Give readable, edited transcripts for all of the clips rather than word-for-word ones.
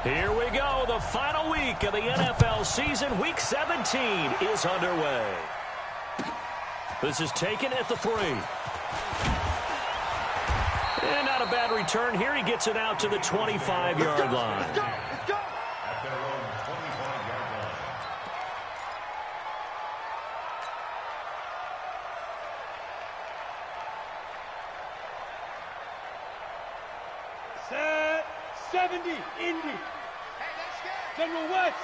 Here we go. The final week of the NFL season. Week 17 is underway. This is taken at the 3. And not a bad return here. He gets it out to the 25-yard line. Let's go. At their own 25-yard line. Set 70, Indy. General West.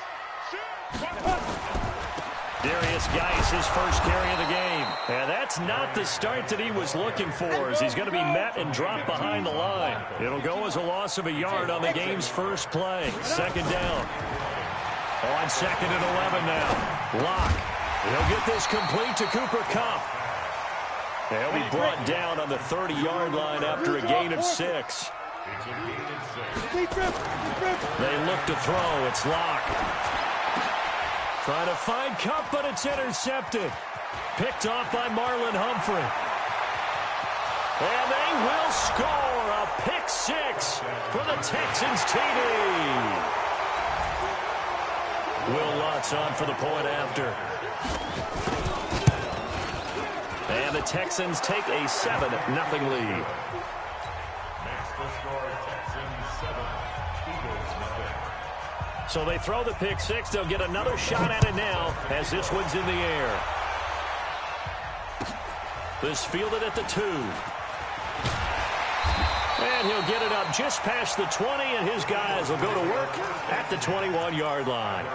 Darius Geis, his first carry of the game. And that's not the start that he was looking for, as he's going to be met and dropped behind the line. It'll go as a loss of a yard on the game's first play. Second down. On second and 11 now. Locke. He'll get this complete to Cooper Kupp. He'll be brought down on the 30-yard line after a gain of 6. They look to throw. It's Locke. Trying to find Kupp, but it's intercepted. Picked off by Marlon Humphrey. And they will score a pick 6 for the Texans TD. Will Lutz on for the point after. And the Texans take a 7-0 lead. So they throw the pick 6. They'll get another shot at it now as this one's in the air. This fielded at the 2. And he'll get it up just past the 20, and his guys will go to work at the 21-yard line.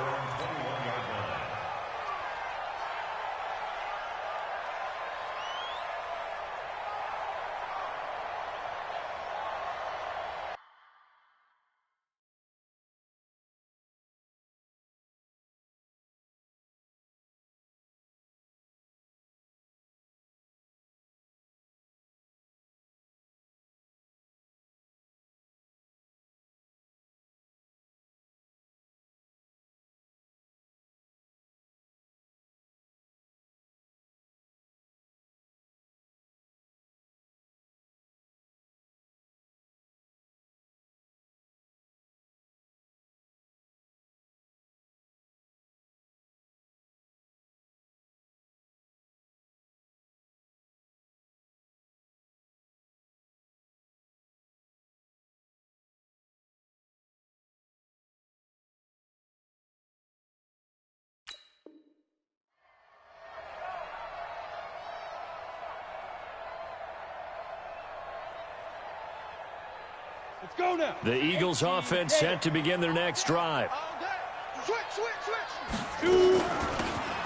Let's go now. The Eagles offense set to begin their next drive.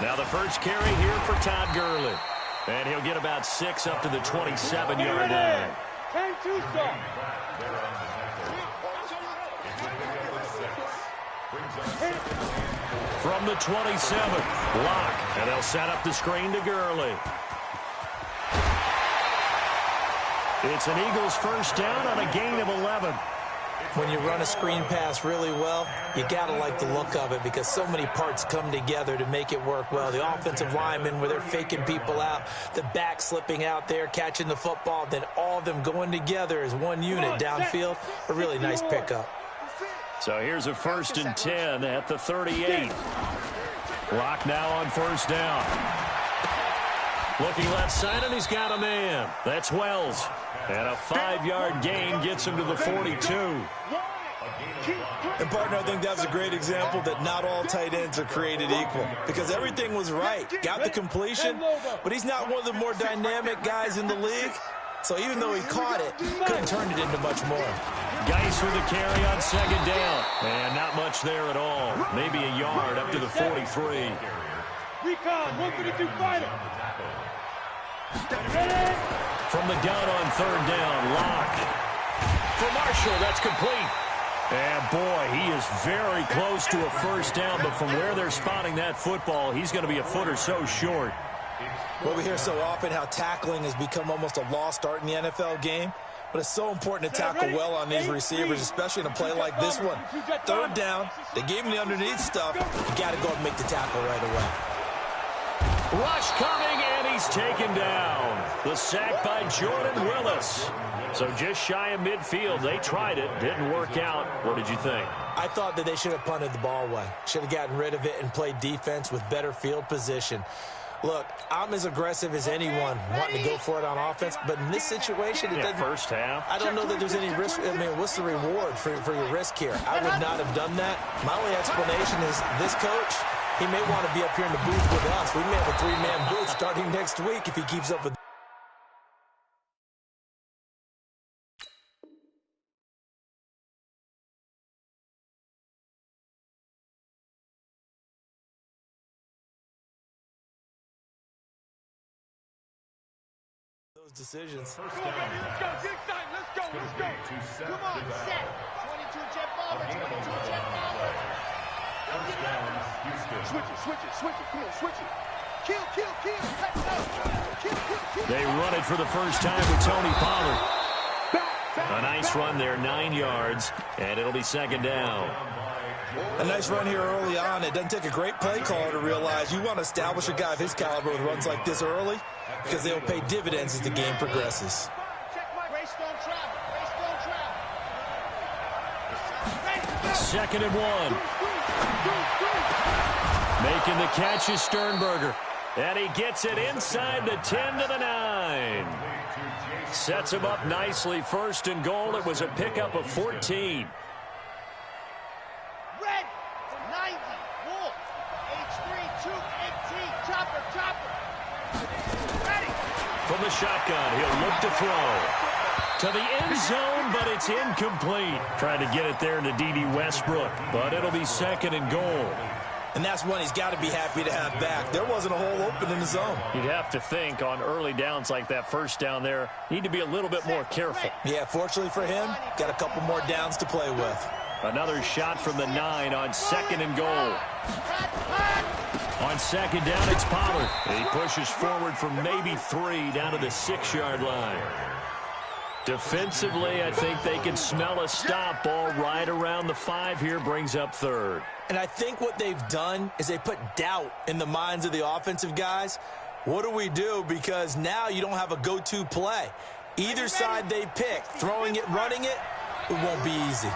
Now the first carry here for Todd Gurley. And he'll get about 6 up to the 27-yard line. 10-2 stop. From the 27, Locke. And they'll set up the screen to Gurley. It's an Eagles first down on a gain of 11. When you run a screen pass really well, you got to like the look of it because so many parts come together to make it work well. The offensive linemen, where they're faking people out, the back slipping out there, catching the football, then all of them going together as one unit downfield. A really nice pickup. So here's a 1st and 10 at the 38. Locke now on first down. Looking left side, and he's got a man. That's Wells. And a 5-yard gain gets him to the 42. And, partner, I think that's a great example that not all tight ends are created equal because everything was right. Got the completion, but he's not one of the more dynamic guys in the league. So even though he caught it, couldn't turn it into much more. Geis with the carry on second down. And not much there at all. Maybe a yard up to the 43. Recon, 132 fighter. From the gun on third down, Locke. For Marshall, that's complete. And, boy, he is very close to a first down, but from where they're spotting that football, he's going to be a foot or so short. Well, we hear so often how tackling has become almost a lost art in the NFL game, but it's so important to tackle well on these receivers, especially in a play like this one. Third down, they gave him the underneath stuff. You got to go and make the tackle right away. Rush coming, and he's taken down. The sack by Jordan Willis. So just shy of midfield. They tried it. Didn't work out. What did you think? I thought that they should have punted the ball away. Should have gotten rid of it and played defense with better field position. Look, I'm as aggressive as anyone wanting to go for it on offense, but in this situation, it doesn't. First half. I don't know that there's any risk. I mean, what's the reward for your risk here? I would not have done that. My only explanation is this coach, he may want to be up here in the booth with us. We may have a three-man booth starting next week if he keeps up with. Those decisions. Let's go, baby. Let's go. Get excited. Let's go. Let's go. Come on. Set. 22 jet ball. 22 jet ball. First down, Houston. Switch it. Switch it. Switch it. Come on. Switch it. Kill. Kill. Kill. Let's go. Kill. Kill. Kill. They run it for the first time with Tony Pollard. A nice run there, 9 yards, and it'll be second down. A nice run here early on. It doesn't take a great play caller to realize you want to establish a guy of his caliber with runs like this early because they'll pay dividends as the game progresses. Second and 1. Making the catch is Sternberger. And he gets it inside the 10 to the 9. Sets him up nicely. First and goal. It was a pickup of 14. Red, 90, Wolf, H3, 218, chopper. Ready. From the shotgun, he'll look to throw. To the end zone, but it's incomplete. Trying to get it there to D.D. Westbrook, but it'll be second and goal. And that's one he's got to be happy to have back. There wasn't a hole open in the zone. You'd have to think on early downs like that first down there, need to be a little bit more careful. Yeah, fortunately for him, got a couple more downs to play with. Another shot from the 9 on second and goal. On second down, it's Pollard. He pushes forward from maybe 3 down to the 6-yard line. Defensively, I think they can smell a stop. Ball right around the 5 here, brings up third. And I think what they've done is they put doubt in the minds of the offensive guys. What do we do? Because now you don't have a go-to play. Either side they pick, throwing it, running it, it won't be easy.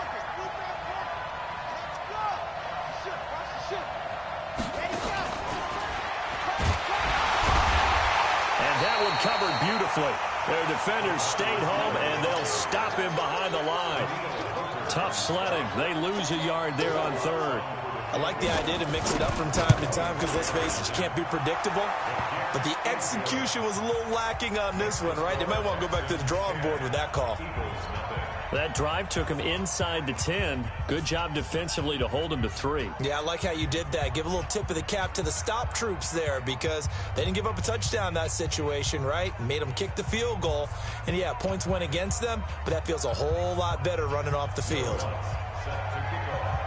And that one covered beautifully. Their defenders stayed home, and they'll stop him behind the line. Tough sledding. They lose a yard there on third. I like the idea to mix it up from time to time because, let's face it, you can't be predictable. But the execution was a little lacking on this one, right? They might want to go back to the drawing board with that call. That drive took him inside the 10. Good job defensively to hold him to 3. Yeah, I like how you did that. Give a little tip of the cap to the stop troops there because they didn't give up a touchdown in that situation, right? Made them kick the field goal. And, yeah, points went against them, but that feels a whole lot better running off the field.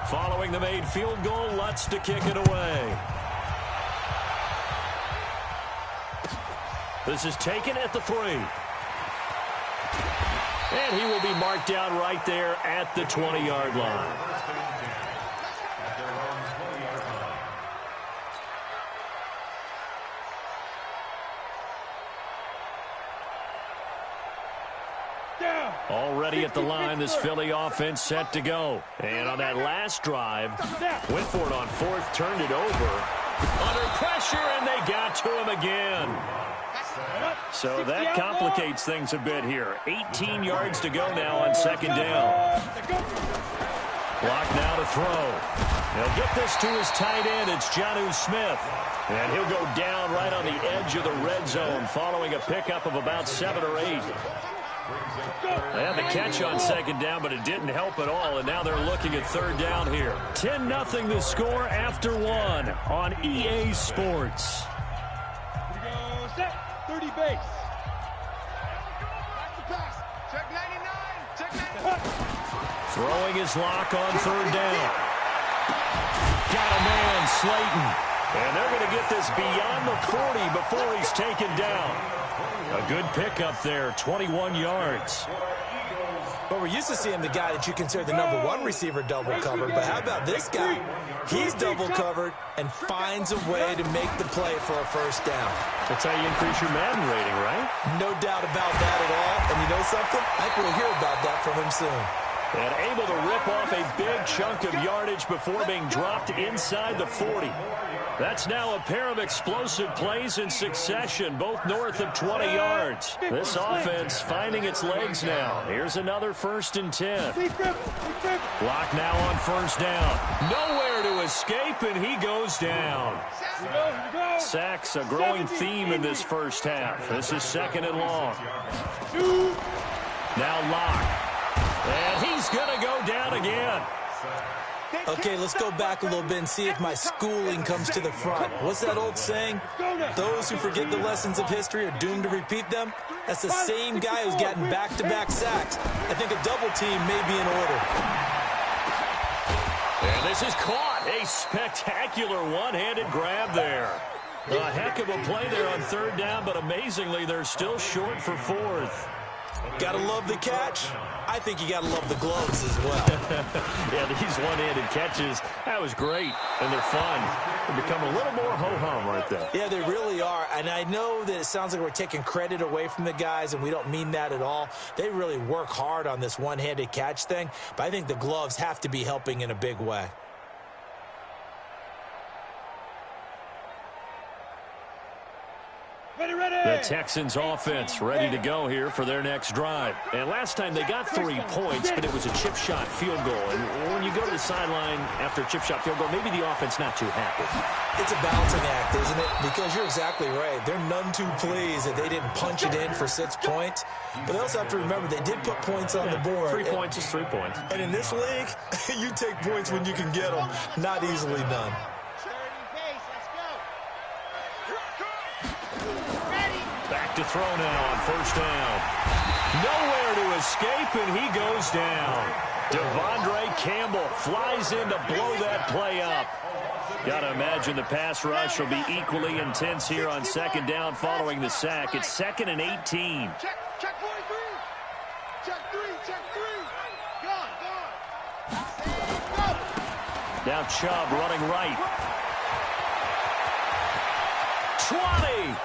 Following the made field goal, Lutz to kick it away. This is taken at the 3. And he will be marked down right there at the 20-yard line. Already at the line, this Philly offense set to go. And on that last drive, went for it on 4th, turned it over. Under pressure, and they got to him again. So that complicates things a bit here. 18 yards to go now on second down. Clock now to throw. He'll get this to his tight end. It's Jonnu Smith. And he'll go down right on the edge of the red zone following a pickup of about 7 or 8. They had the catch on second down, but it didn't help at all, and now they're looking at third down here. 10-0 the score after 1 on EA Sports. Here we go. Set. 30 base. Check 99. Check 99. Throwing his lock on third down. Got a man, Slayton. And they're going to get this beyond the 40 before he's taken down. A good pickup there, 21 yards. But we're used to seeing the guy that you consider the number 1 receiver double covered. But how about this guy? He's double covered and finds a way to make the play for a first down. That's how you increase your Madden rating, right? No doubt about that at all. And you know something? I think we'll hear about that from him soon. And able to rip off a big chunk of yardage before being dropped inside the 40. That's now a pair of explosive plays in succession, both north of 20 yards. This offense finding its legs now. Here's another 1st and 10. Block now on 1st down. Nowhere to escape, and he goes down. Sacks, a growing theme in this first half. This is 2nd and long. Now Locke. And he's going to go down again. Okay, let's go back a little bit and see if my schooling comes to the front. What's that old saying? Those who forget the lessons of history are doomed to repeat them. That's the same guy who's gotten back-to-back sacks. I think a double team may be in order. And this is caught. A spectacular one-handed grab there. A heck of a play there on 3rd down, but amazingly, they're still short for 4th. Gotta love the catch. I think you gotta love the gloves as well. Yeah, these one-handed catches, that was great, and they're fun. They become a little more ho-hum right there. Yeah, they really are, and I know that it sounds like we're taking credit away from the guys, and we don't mean that at all. They really work hard on this one-handed catch thing, but I think the gloves have to be helping in a big way. The Texans offense ready to go here for their next drive. And last time they got 3 points, but it was a chip shot field goal. And when you go to the sideline after a chip shot field goal, maybe the offense not too happy. It's a balancing act, isn't it? Because you're exactly right. They're none too pleased that they didn't punch it in for 6 points. But they also have to remember they did put points on the board. 3 points is 3 points. And in this league, you take points when you can get them. Not easily done. Back to throw now on 1st down. Nowhere to escape, and he goes down. Devondre Campbell flies in to blow that play up. Got to imagine the pass rush will be equally intense here on 2nd down following the sack. It's 2nd and 18. Check 43. Check 3. Gone. Now Chubb running right. 20.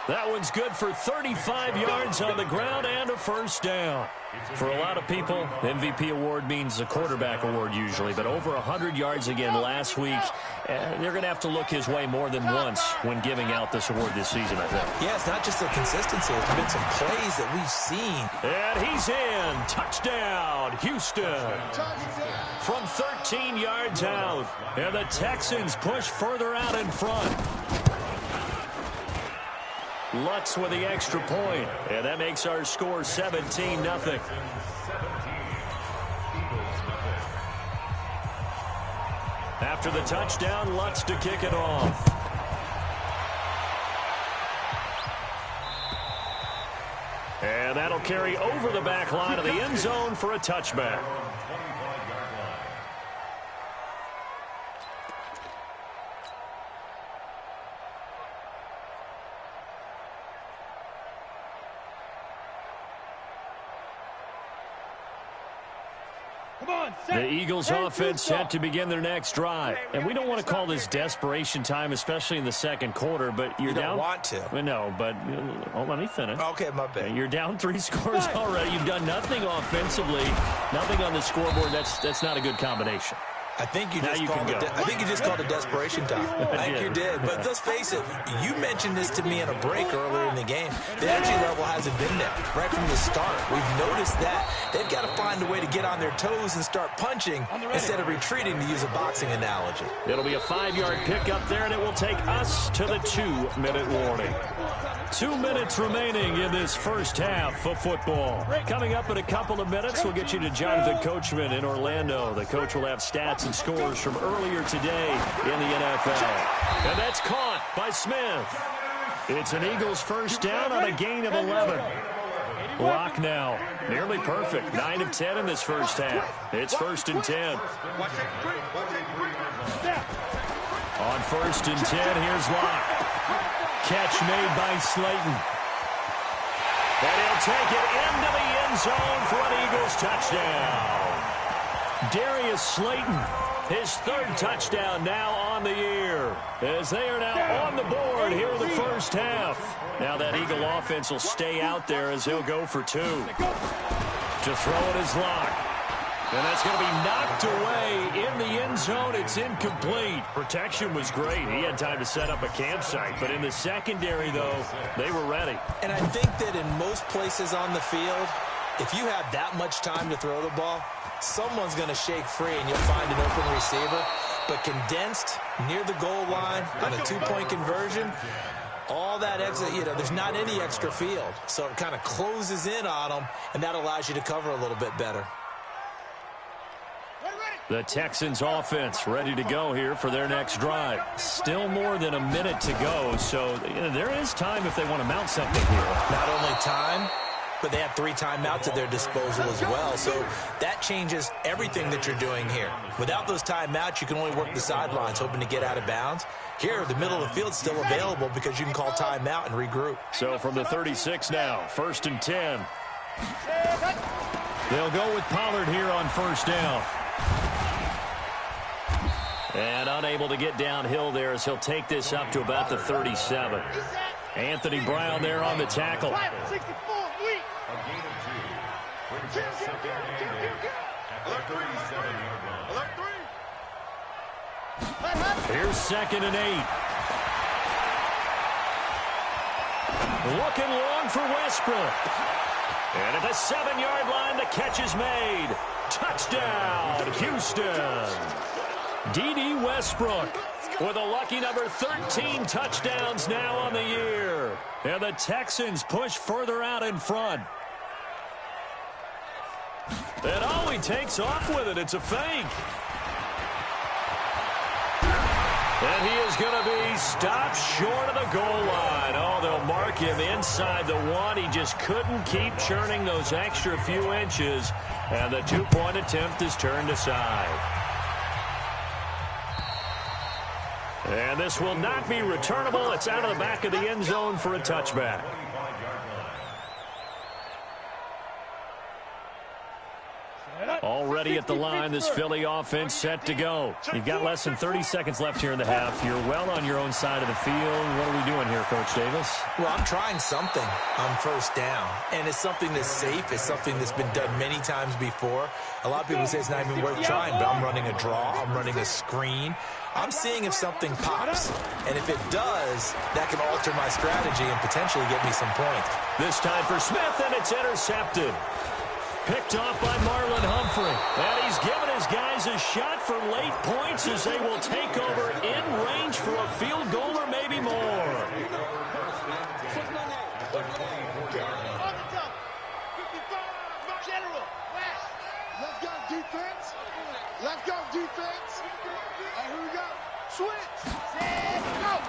That one's good for 35 yards on the ground and a 1st down. For a lot of people, MVP award means a quarterback award usually, but over 100 yards again last week. They're going to have to look his way more than once when giving out this award this season, I think. Yeah, it's not just the consistency. There's been some plays that we've seen. And he's in. Touchdown, Houston. From 13 yards out. And the Texans push further out in front. Lutz with the extra point, and that makes our score 17-0. After the touchdown, Lutz to kick it off. And that'll carry over the back line of the end zone for a touchback. The Eagles offense set to begin their next drive. And we don't want to call this desperation time, especially in the 2nd quarter, but you're down. You don't want to. No, but let me finish. Okay, my bad. You're down 3 scores already. You've done nothing offensively, nothing on the scoreboard. That's not a good combination. I think you just called it desperation time. I think you did. But let's face it, you mentioned this to me in a break earlier in the game. The energy level hasn't been there right from the start. We've noticed that. They've got to find a way to get on their toes and start punching instead of retreating, to use a boxing analogy. It'll be a 5-yard pickup there, and it will take us to the 2-minute warning. 2 minutes remaining in this first half of football. Coming up in a couple of minutes, we'll get you to Jonathan Coachman in Orlando. The coach will have stats and scores from earlier today in the NFL. And that's caught by Smith. It's an Eagles 1st down on a gain of 11. Lock now. Nearly perfect. 9 of 10 in this first half. It's 1st and 10. On 1st and 10, here's Lock. Catch made by Slayton. And he'll take it into the end zone for an Eagles touchdown. Darius Slayton, his 3rd touchdown now on the year, as they are now on the board here in the first half. Now that Eagle offense will stay out there as he'll go for 2. To throw it is Locke. And that's going to be knocked away in the end zone. It's incomplete. Protection was great. He had time to set up a campsite. But in the secondary, though, they were ready. And I think that in most places on the field, if you have that much time to throw the ball, someone's going to shake free and you'll find an open receiver. But condensed near the goal line on a two-point conversion, all that extra, there's not any extra field. So it kind of closes in on them, and that allows you to cover a little bit better. The Texans offense ready to go here for their next drive. Still more than a minute to go, so there is time if they want to mount something here. Not only time, but they have 3 timeouts at their disposal as well. So that changes everything that you're doing here. Without those timeouts, you can only work the sidelines, hoping to get out of bounds. Here, the middle of the field's still available because you can call timeout and regroup. So from the 36 now, 1st and 10. They'll go with Pollard here on 1st down. And unable to get downhill there as he'll take this up to about the 37. Anthony Brown there on the tackle. Here's 2nd and 8. Looking long for Westbrook. And at the 7-yard line, the catch is made. Touchdown, Houston. D.D. Westbrook with a lucky number 13 touchdowns now on the year. And the Texans push further out in front. And he takes off with it. It's a fake. And he is going to be stopped short of the goal line. Oh, they'll mark him inside the 1. He just couldn't keep churning those extra few inches. And the 2-point attempt is turned aside. And this will not be returnable. It's out of the back of the end zone for a touchback. Already at the line, this Philly offense set to go. You've got less than 30 seconds left here in the half. You're well on your own side of the field. What are we doing here, Coach Davis? Well, I'm trying something on 1st down, and it's something that's safe. It's something that's been done many times before. A lot of people say it's not even worth trying, but I'm running a draw. I'm running a screen. I'm seeing if something pops, and if it does, that can alter my strategy and potentially get me some points. This time for Smith, and it's intercepted. Picked off by Marlon Humphrey. And he's given his guys a shot for late points as they will take over in range for a field goal or maybe more. On the top. 55. General. West. Let's go defense. Let's go defense. All right, here we go. Switch. Set. Go.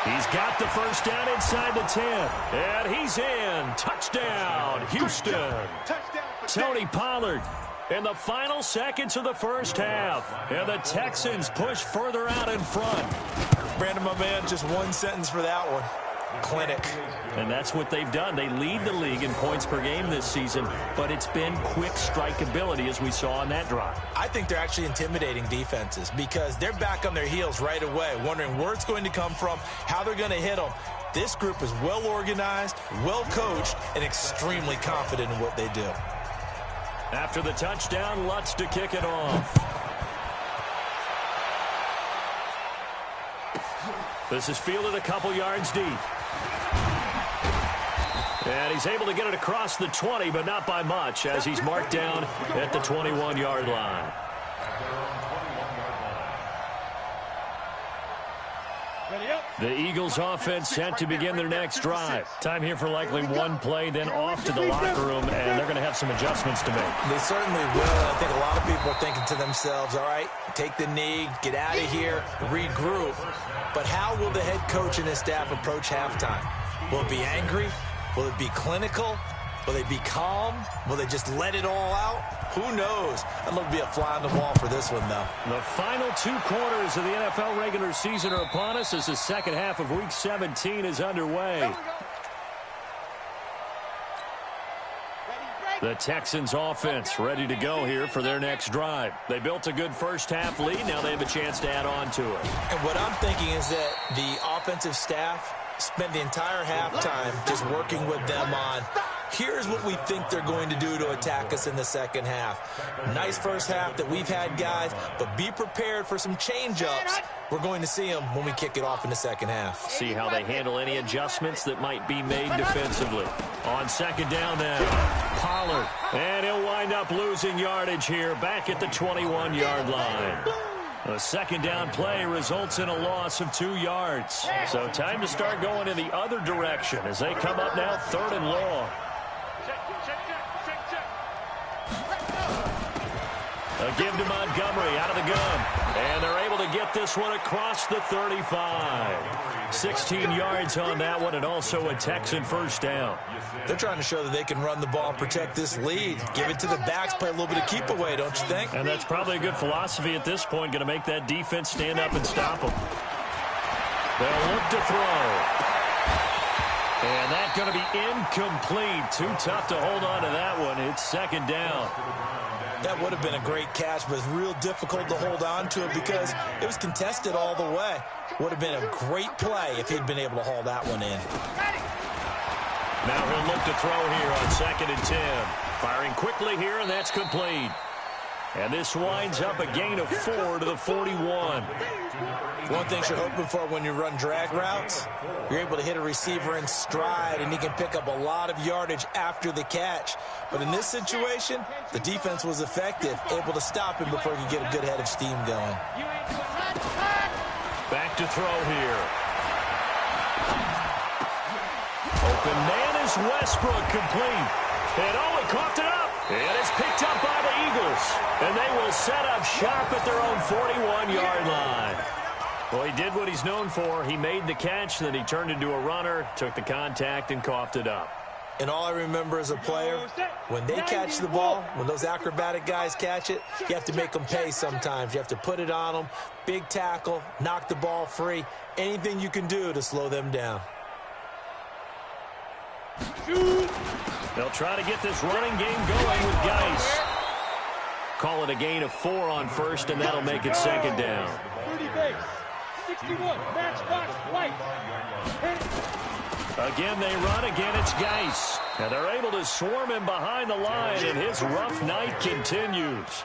He's got the 1st down inside the 10. And he's in. Touchdown, Houston. Tony Pollard in the final seconds of the 1st half. And the Texans push further out in front. Brandon, my man, just one sentence for that one. Clinic. And that's what they've done. They lead the league in points per game this season, but it's been quick strikeability as we saw on that drive. I think they're actually intimidating defenses because they're back on their heels right away, wondering where it's going to come from, how they're going to hit them. This group is well organized, well coached, and extremely confident in what they do. After the touchdown, Lutz to kick it off. This is fielded a couple yards deep. And he's able to get it across the 20, but not by much, as he's marked down at the 21-yard line. The Eagles offense set to begin their next drive. Time here for likely one play, then off to the locker room, and they're going to have some adjustments to make. They certainly will. I think a lot of people are thinking to themselves, all right, take the knee, get out of here, regroup. But how will the head coach and his staff approach halftime? Will it be angry? Will it be clinical? Will they be calm? Will they just let it all out? Who knows? I'd love to be a fly on the wall for this one, though. The final 2 quarters of the NFL regular season are upon us as the second half of Week 17 is underway. Ready, break. The Texans offense ready to go here for their next drive. They built a good first-half lead. Now they have a chance to add on to it. And what I'm thinking is that the offensive staff spent the entire halftime just working with them on, here's what we think they're going to do to attack us in the second half. Nice first half that we've had, guys, but be prepared for some change-ups. We're going to see them when we kick it off in the second half. See how they handle any adjustments that might be made defensively. On second down now, Pollard. And he'll wind up losing yardage here back at the 21-yard line. A second down play results in a loss of 2 yards. So time to start going in the other direction as they come up now 3rd and long. A give to Montgomery out of the gun. And they're able to get this one across the 35. 16 yards on that one, and also a Texan first down. They're trying to show that they can run the ball and protect this lead. Give it to the backs, play a little bit of keep away, don't you think? And that's probably a good philosophy at this point, going to make that defense stand up and stop them. They'll look to throw. And that's going to be incomplete. Too tough to hold on to that one. It's second down. That would have been a great catch, but it's real difficult to hold on to it because it was contested all the way. Would have been a great play if he'd been able to haul that one in. Now he'll look to throw here on 2nd and 10. Firing quickly here, and that's complete. And this winds up a gain of 4 to the 41. One thing you're hoping for when you run drag routes, you're able to hit a receiver in stride, and he can pick up a lot of yardage after the catch. But in this situation, the defense was effective, able to stop him before he could get a good head of steam going. Back to throw here. Open man is Westbrook, complete. And he coughed it up. And it's picked up by the Eagles. And they will set up shop at their own 41-yard line. Well, he did what he's known for. He made the catch, then he turned into a runner, took the contact, and coughed it up. And all I remember as a player, when they catch the ball, when those acrobatic guys catch it, you have to make them pay sometimes. You have to put it on them, big tackle, knock the ball free, anything you can do to slow them down. They'll try to get this running game going with Geis. Call it a gain of 4 on first, and that'll make it second down. 30 base. 61, matchbox, white. Again, they run. Again, it's Geis. And they're able to swarm him behind the line, and his rough night continues.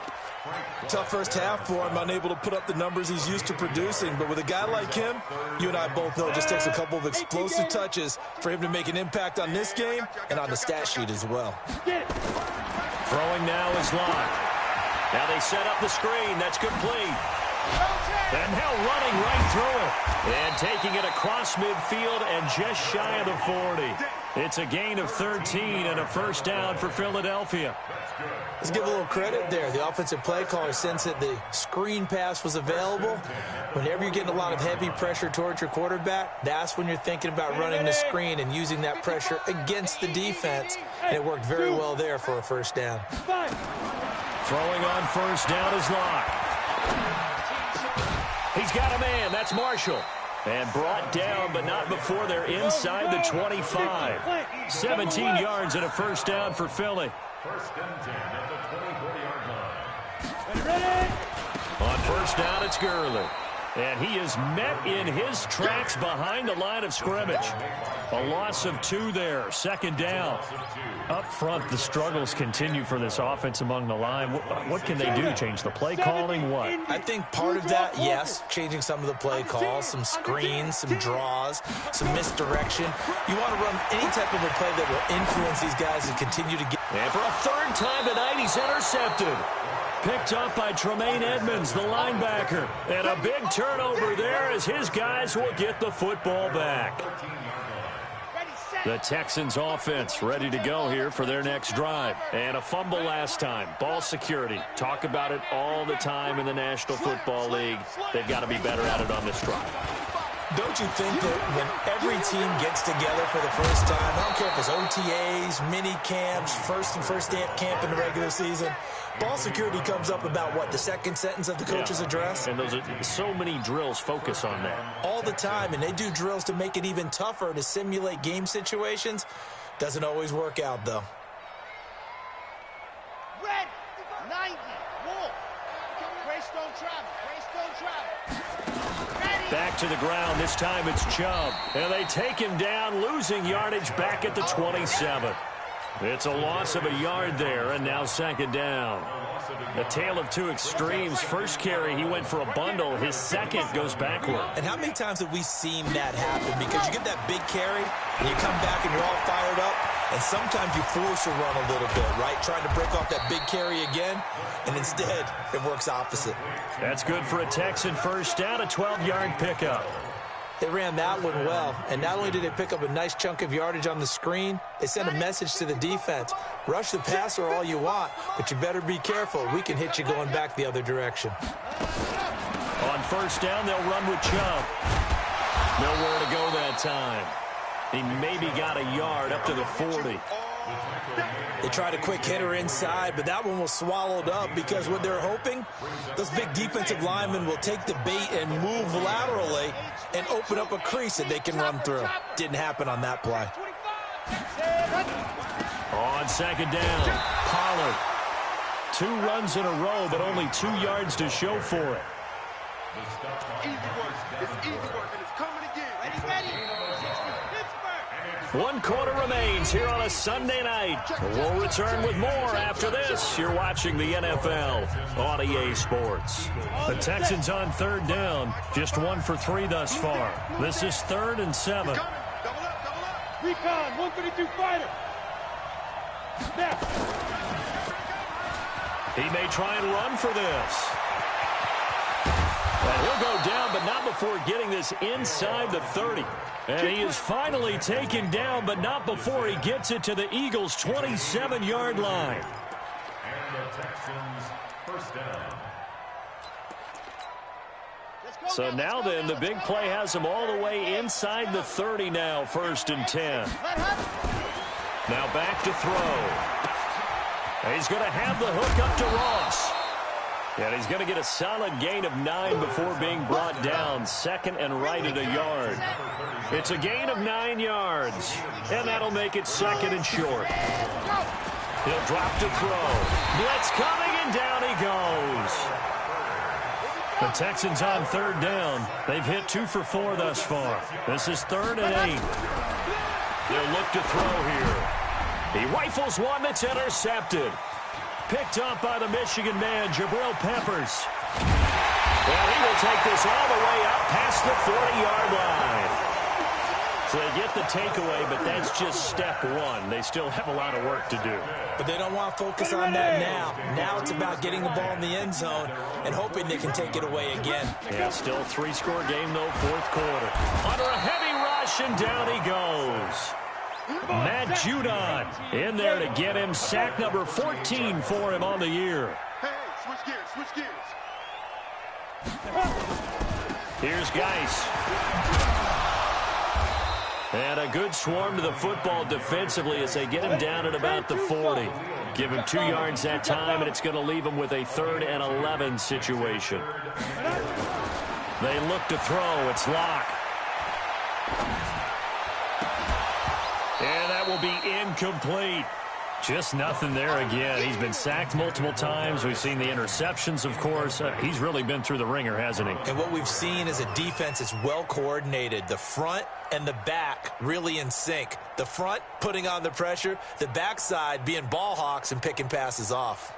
Tough first half for him, unable to put up the numbers he's used to producing. But with a guy like him, you and I both know it just takes a couple of explosive touches for him to make an impact on this game and on the stat sheet as well. Throwing now is Locke. Now they set up the screen. That's complete. And now running right through it. And taking it across midfield and just shy of the 40. It's a gain of 13 and a first down for Philadelphia. Let's give a little credit there. The offensive play caller sensed that the screen pass was available. Whenever you're getting a lot of heavy pressure towards your quarterback, that's when you're thinking about running the screen and using that pressure against the defense. And it worked very well there for a first down. Throwing on first down is Locke. He's got a man. That's Marshall. And brought down, but not before they're inside the 25. 17 yards and a first down for Philly. First and 10 at the 24-yard line. On first down, it's Gurley. And he is met in his tracks behind the line of scrimmage. A loss of 2 there. Second down. Up front, the struggles continue for this offense among the line. What can they do? Change the play calling? What? I think part of that, yes, changing some of the play calls, some screens, some draws, some misdirection. You want to run any type of a play that will influence these guys and continue to get. And for a 3rd time tonight, he's intercepted. Picked up by Tremaine Edmonds, the linebacker. And a big turnover there as his guys will get the football back. The Texans offense ready to go here for their next drive. And a fumble last time. Ball security. Talk about it all the time in the National Football League. They've got to be better at it on this drive. Don't you think that when every team gets together for the first time, I don't care if it's OTAs, mini camps, first camp in the regular season, ball security comes up about what, the second sentence of the coach's address? And those are so many drills focus on that. All the time, and they do drills to make it even tougher to simulate game situations. Doesn't always work out, though. Back to the ground. This time it's Chubb. And they take him down, losing yardage back at the 27. It's a loss of a yard there, and now second down. A tale of two extremes. First carry, he went for a bundle. His second goes backward. And how many times have we seen that happen? Because you get that big carry, and you come back and you're all fired up, and sometimes you force a run a little bit, right? Trying to break off that big carry again, and instead it works opposite. That's good for a Texan first down, a 12-yard pickup. They ran that one well, and not only did they pick up a nice chunk of yardage on the screen, they sent a message to the defense. Rush the passer all you want, but you better be careful. We can hit you going back the other direction. On first down, they'll run with Chubb. Nowhere to go that time. He maybe got a yard up to the 40. They tried a quick hitter inside, but that one was swallowed up because what they're hoping, those big defensive linemen will take the bait and move laterally and open up a crease that they can run through. Didn't happen on that play. On second down, Pollard. 2 runs in a row, but only 2 yards to show for it. Easy work. It's easy work, and it's coming again. Ready. 1 quarter remains here on a Sunday night. We'll return with more after this. You're watching the NFL on EA Sports. The Texans on third down. Just 1 for 3 thus far. This is 3rd and 7. Double up. Recon, 132 fighter. Snap. He may try and run for this. And he'll go down, but not before getting this inside the 30. And he is finally taken down, but not before he gets it to the Eagles' 27-yard line. And the Texans first down. So now then, the big play has him all the way inside the 30 now, 1st and 10. Now back to throw. He's going to have the hook up to Ross. And he's going to get a solid gain of 9 before being brought down. 2nd and right at a yard. It's a gain of 9 yards. And that'll make it 2nd and short. He'll drop to throw. Blitz coming, and down he goes. The Texans on third down. They've hit 2 for 4 thus far. This is 3rd and 8. They'll look to throw here. He rifles one that's intercepted. Picked up by the Michigan man, Jabril Peppers. Well, he will take this all the way up past the 40-yard line. So they get the takeaway, but that's just step 1. They still have a lot of work to do. But they don't want to focus on that now. Now it's about getting the ball in the end zone and hoping they can take it away again. Yeah, still 3-score game, though, 4th quarter. Under a heavy rush, and down he goes. Matt Judon in there to get him. Sack number 14 for him on the year. Hey, switch gears. Here's Geis. And a good swarm to the football defensively as they get him down at about the 40. Give him 2 yards that time, and it's going to leave him with a 3rd and 11 situation. They look to throw. It's Locke. And that will be incomplete. Just nothing there again. He's been sacked multiple times. We've seen the interceptions, of course. He's really been through the ringer, hasn't he? And what we've seen is a defense that's well coordinated. The front and the back really in sync. The front putting on the pressure. The backside being ball hawks and picking passes off.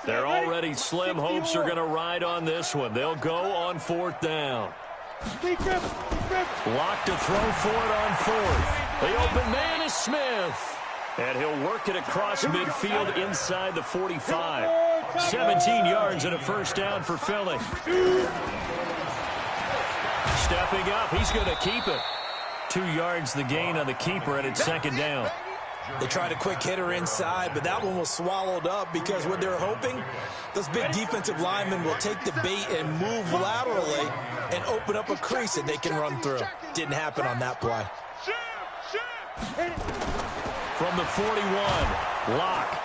They're already slim. Hopes are going to ride on this one. They'll go on 4th down. Locked to throw for it on 4th. The open man is Smith. And he'll work it across midfield inside the 45. 17 yards and a first down for Philly. Stepping up, he's going to keep it. 2 yards the gain on the keeper, and it's 2nd down. They tried a quick hitter inside, but that one was swallowed up because what they're hoping, those big defensive linemen will take the bait and move laterally and open up a crease that they can run through. Didn't happen on that play. From the 41, Locke.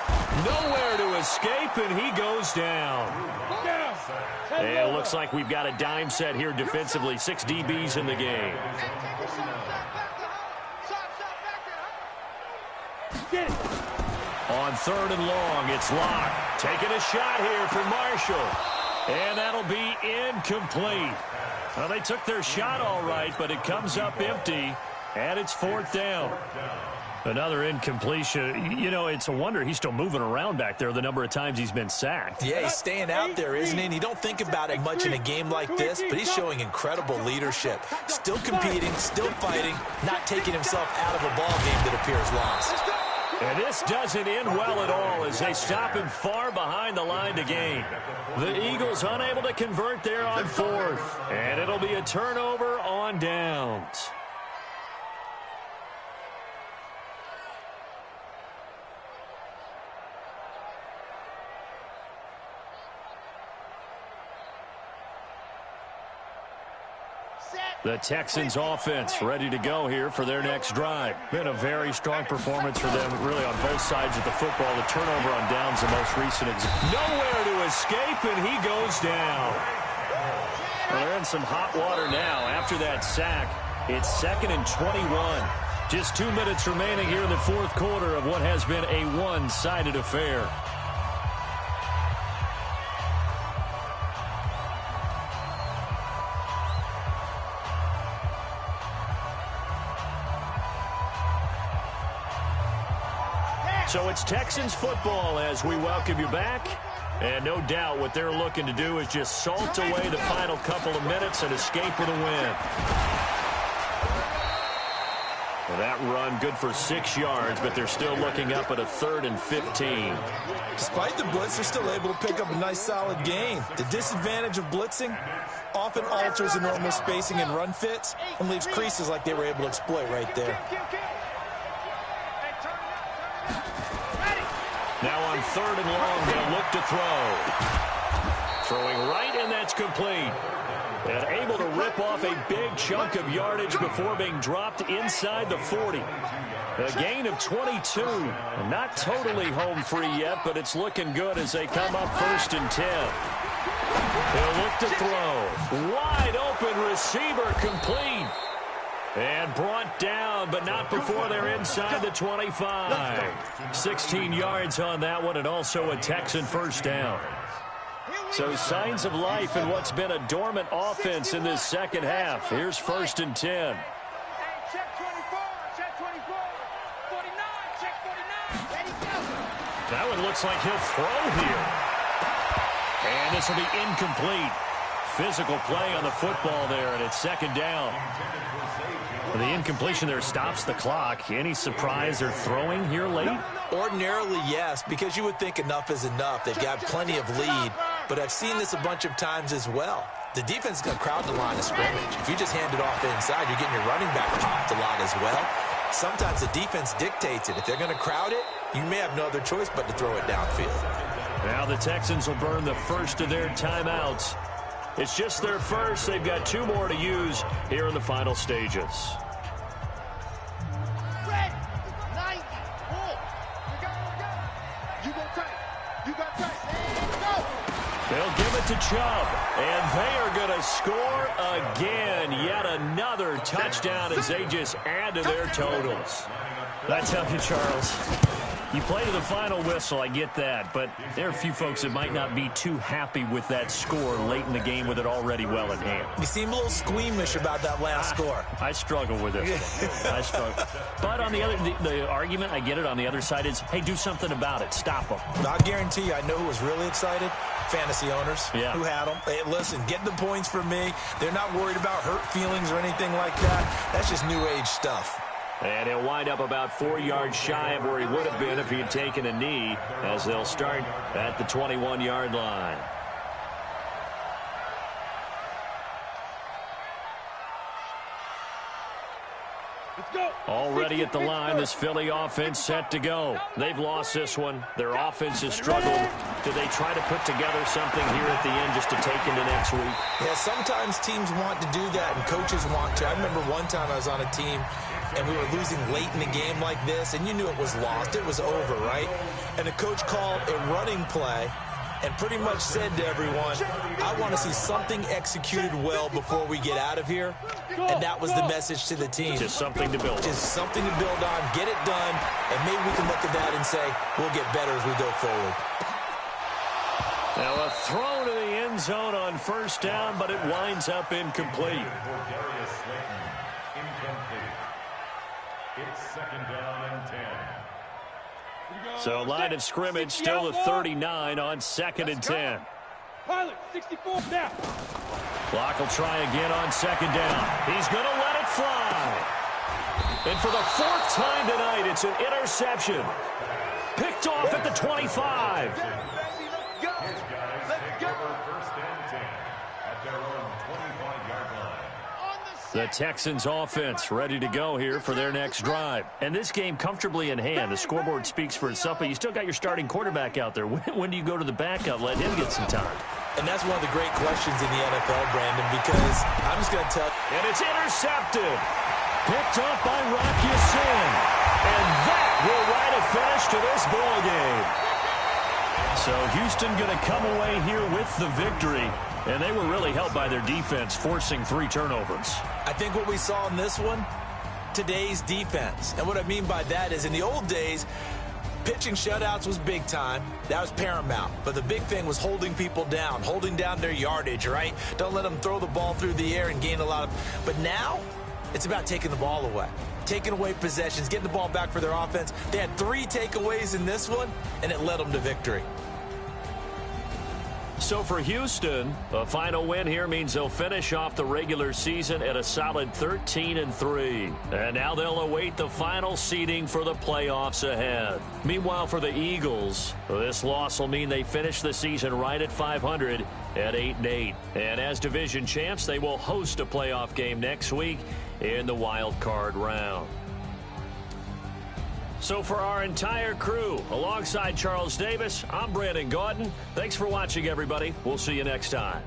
Nowhere to escape, and he goes down. And it looks like we've got a dime set here defensively. 6 DBs in the game. On 3rd and long, it's Locke. Taking a shot here for Marshall. And that'll be incomplete. Well, they took their shot all right, but it comes up empty, and it's 4th down. Another incompletion. You know, it's a wonder he's still moving around back there the number of times he's been sacked. Yeah, he's staying out there, isn't he? And you don't think about it much in a game like this, but he's showing incredible leadership. Still competing, still fighting, not taking himself out of a ball game that appears lost. And this doesn't end well at all as they stop him far behind the line to gain. The Eagles unable to convert there on 4th. And it'll be a turnover on downs. The Texans offense ready to go here for their next drive. Been a very strong performance for them, really, on both sides of the football. The turnover on downs, the most recent example. Nowhere to escape, and he goes down. Well, they're in some hot water now after that sack. It's 2nd and 21. Just 2 minutes remaining here in the 4th quarter of what has been a one-sided affair. So it's Texans football as we welcome you back. And no doubt what they're looking to do is just salt away the final couple of minutes and escape with a win. Well, that run good for 6 yards, but they're still looking up at a 3rd and 15. Despite the blitz, they're still able to pick up a nice solid gain. The disadvantage of blitzing often alters the normal spacing and run fits and leaves creases like they were able to exploit right there. Now on 3rd and long, they'll look to throw. Throwing right, and that's complete. And able to rip off a big chunk of yardage before being dropped inside the 40. A gain of 22. Not totally home free yet, but it's looking good as they come up 1st and 10. They'll look to throw. Wide open receiver complete. And brought down, but not before they're inside the 25. 16 yards on that one, and also a Texan 1st down. So signs of life in what's been a dormant offense in this second half. Here's 1st and 10. Check 24, check 24, 49, check 49. Ready, go. That one looks like he'll throw here. And this will be incomplete. Physical play on the football there, and it's 2nd down. The incompletion there stops the clock. Any surprise they're throwing here late? Ordinarily, yes, because you would think enough is enough. They've got plenty of lead, but I've seen this a bunch of times as well. The defense is going to crowd the line of scrimmage. If you just hand it off inside, you're getting your running back chopped a lot as well. Sometimes the defense dictates it. If they're going to crowd it, you may have no other choice but to throw it downfield. Now the Texans will burn the first of their timeouts. It's just their first. They've got 2 more to use here in the final stages. Red, 90, pull. You go tight. You got tight. And go. They'll give it to Chubb, and they are going to score again. Yet another touchdown as they just add to their totals. I tell you, Charles, you play to the final whistle, I get that, but there are a few folks that might not be too happy with that score late in the game with it already well in hand. You seem a little squeamish about that last score. I struggle with this one. I struggle. But on the other, the argument, I get it, on the other side is, hey, do something about it. Stop them. I guarantee you, I know who was really excited. Fantasy owners who had them. Hey, listen, get the points from me. They're not worried about hurt feelings or anything like that. That's just new age stuff. And he'll wind up about 4 yards shy of where he would have been if he had taken a knee, as they'll start at the 21-yard line. Already at the line, this Philly offense set to go. They've lost this one. Their offense has struggled. Do they try to put together something here at the end just to take into next week? Yeah, sometimes teams want to do that and coaches want to. I remember one time I was on a team and we were losing late in the game like this, and you knew it was lost. It was over, right? And the coach called a running play and pretty much said to everyone, I want to see something executed well before we get out of here. And that was the message to the team. Just something to build on. Just something to build on, get it done, and maybe we can look at that and say, we'll get better as we go forward. Now a throw to the end zone on first down, but it winds up incomplete. It's second down and 10. So line of scrimmage still the 39 on second and 10. Pilot, 64 now. Clock will try again on second down. He's going to let it fly. And for the fourth time tonight, it's an interception. Picked off at the 25. His guys take over first and 10 at their own 25-yard line. The Texans offense ready to go here for their next drive. And this game comfortably in hand. The scoreboard speaks for itself, but you still got your starting quarterback out there. When do you go to the backup? Let him get some time. And that's one of the great questions in the NFL, Brandon, because I'm just going to tell you. And it's intercepted. Picked up by Rocky Sin. And that will write a finish to this ball game. So Houston going to come away here with the victory. And they were really helped by their defense, forcing 3 turnovers. I think what we saw in this one, today's defense. And what I mean by that is in the old days, pitching shutouts was big time. That was paramount. But the big thing was holding people down, holding down their yardage, right? Don't let them throw the ball through the air and gain a lot of. But now, it's about taking the ball away. Taking away possessions, getting the ball back for their offense. They had 3 takeaways in this one, and it led them to victory. So for Houston, a final win here means they'll finish off the regular season at a solid 13-3. And now they'll await the final seeding for the playoffs ahead. Meanwhile, for the Eagles, this loss will mean they finish the season right at 500 at 8-8. And as division champs, they will host a playoff game next week in the wild card round. So for our entire crew, alongside Charles Davis, I'm Brandon Gaudin. Thanks for watching, everybody. We'll see you next time.